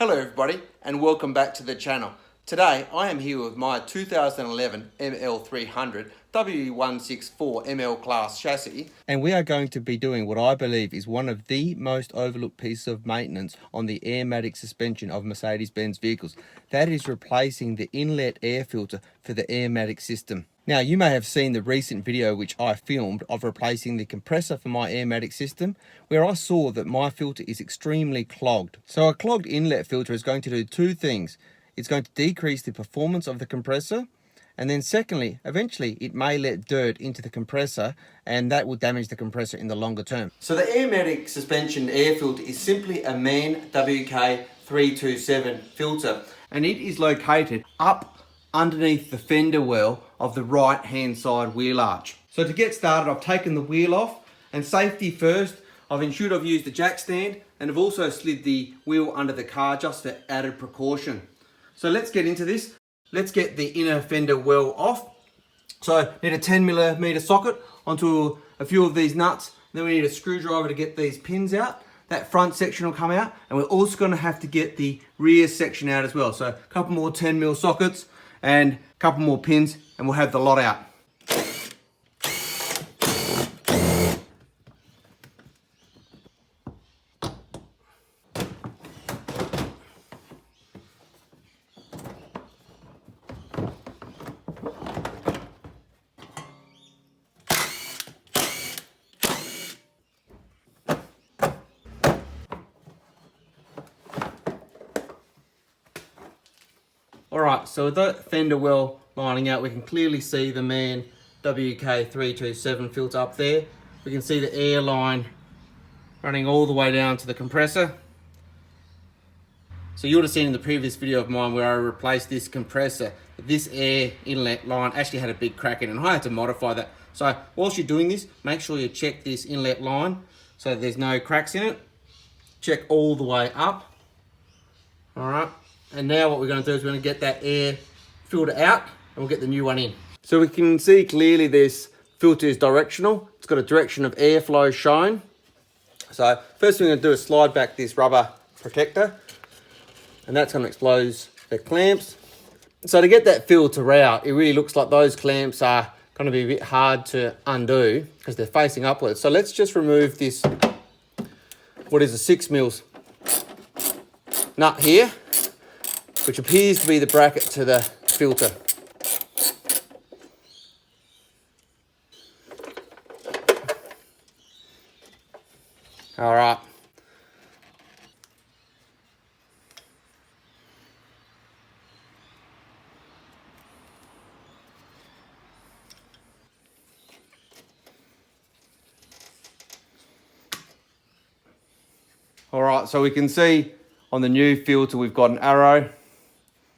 Hello everybody and welcome back to the channel. Today I am here with my 2011 ML300 W164 ML-Class chassis, and we are going to be doing what I believe is one of the most overlooked pieces of maintenance on the Airmatic suspension of Mercedes-Benz vehicles. That is replacing the inlet air filter for the Airmatic system. Now, you may have seen the recent video which I filmed of replacing the compressor for my Airmatic system, where I saw that my filter is extremely clogged. So a clogged inlet filter is going to do two things. It's going to decrease the performance of the compressor, and then secondly, eventually it may let dirt into the compressor, and that will damage the compressor in the longer term. So the Airmatic suspension air filter is simply a MANN WK 327 filter, and it is located up underneath the fender well of the right hand side wheel arch. So to get started, I've taken the wheel off, and safety first, I've ensured I've used the jack stand, and I've also slid the wheel under the car just for added precaution. So let's get into this. Let's get the inner fender well off. So need a 10mm socket onto a few of these nuts. Then we need a screwdriver to get these pins out. That front section will come out, and we're also going to have to get the rear section out as well. So a couple more 10mm sockets and a couple more pins, and we'll have the lot out. Alright, so with that fender well lining out, we can clearly see the MANN WK 327 filter up there. We can see the air line running all the way down to the compressor. So you would have seen in the previous video of mine where I replaced this compressor, this air inlet line actually had a big crack in it, and I had to modify that. So whilst you're doing this, make sure you check this inlet line so that there's no cracks in it. Check all the way up. Alright. And now what we're going to do is we're going to get that air filter out, and we'll get the new one in. So we can see clearly this filter is directional. It's got a direction of airflow shown. So first thing we're going to do is slide back this rubber protector, and that's going to expose the clamps. So to get that filter out, it really looks like those clamps are going to be a bit hard to undo because they're facing upwards. So let's just remove this, what is a 6mm nut here, which appears to be the bracket to the filter. All right. All right, so we can see on the new filter we've got an arrow,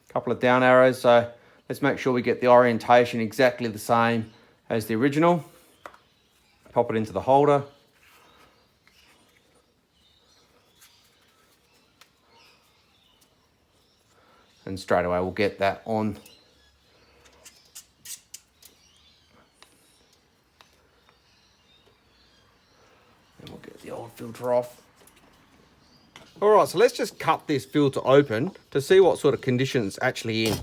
couple of down arrows, so let's make sure we get the orientation exactly the same as the original. Pop it into the holder. And straight away we'll get that on. And we'll get the old filter off. All right, so let's just cut this filter open to see what sort of condition it's actually in.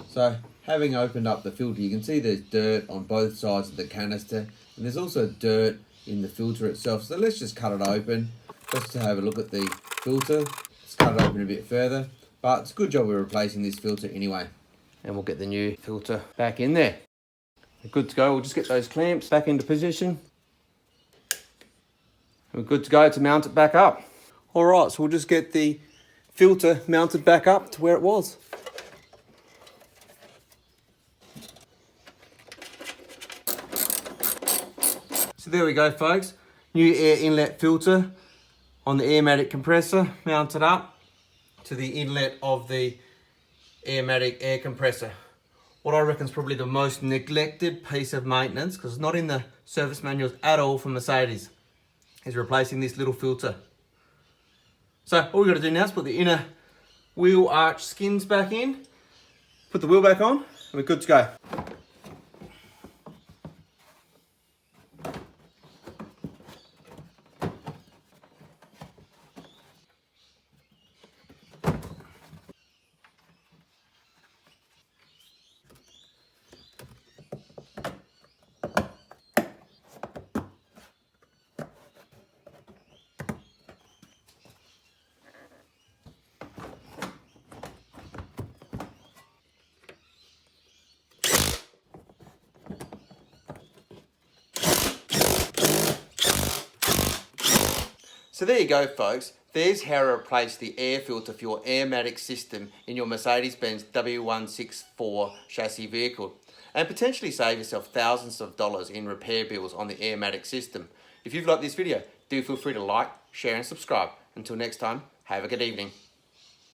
So, having opened up the filter, you can see there's dirt on both sides of the canister, and there's also dirt in the filter itself. So let's just cut it open just to have a look at the filter. Let's cut it open a bit further, but it's a good job we're replacing this filter anyway. And we'll get the new filter back in there. We're good to go. We'll just get those clamps back into position. We're good to go to mount it back up. All right, so we'll just get the filter mounted back up to where it was. So there we go, folks. New air inlet filter on the Airmatic compressor mounted up to the inlet of the Airmatic air compressor. What I reckon is probably the most neglected piece of maintenance, because it's not in the service manuals at all for Mercedes. is replacing this little filter. So all we've got to do now is put the inner wheel arch skins back in, put the wheel back on, and we're good to go. So there you go, folks. There's how to replace the air filter for your Airmatic system in your Mercedes-Benz W164 chassis vehicle, and potentially save yourself thousands of dollars in repair bills on the Airmatic system. If you've liked this video, do feel free to like, share and subscribe. Until next time, have a good evening.